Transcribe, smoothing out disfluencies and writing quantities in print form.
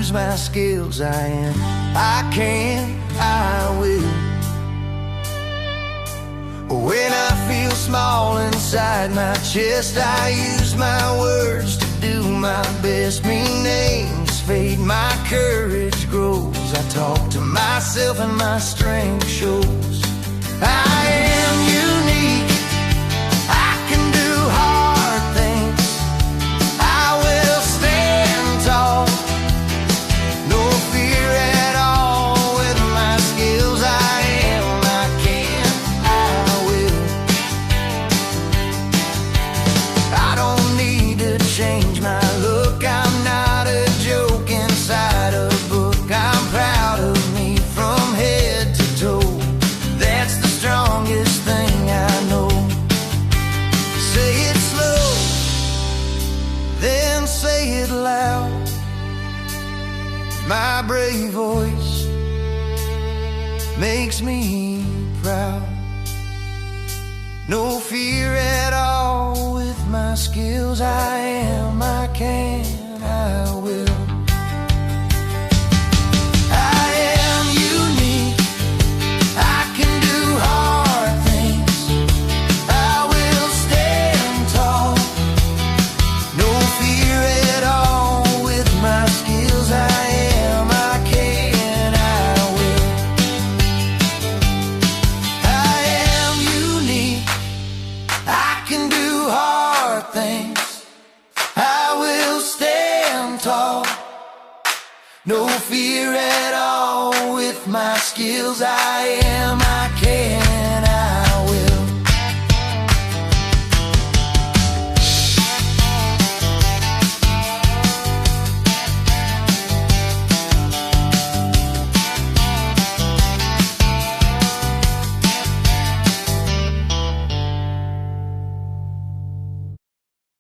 use my skills. I am, I can, I will. When I feel small inside my chest, I use my words to do my best. Mean names fade, my courage grows. I talk to myself and my strength shows. I am unique, I can do hard things, I will stand tall. No fear at all with my skills. I am, I can, I will. I don't need to change my look, I'm not a joke inside a book. I'm proud of me from head to toe. That's the strongest thing I know. Say it slow, then say it loud. My brave voice makes me proud. No fear at all with my skills. I am, I can, I will. I am unique, I can do hard things, I will stand tall. No fear at all with my skills. I am, I can, I will. I am unique, I can do hard things, I will stand tall. No fear at all with my skills. I am, I can.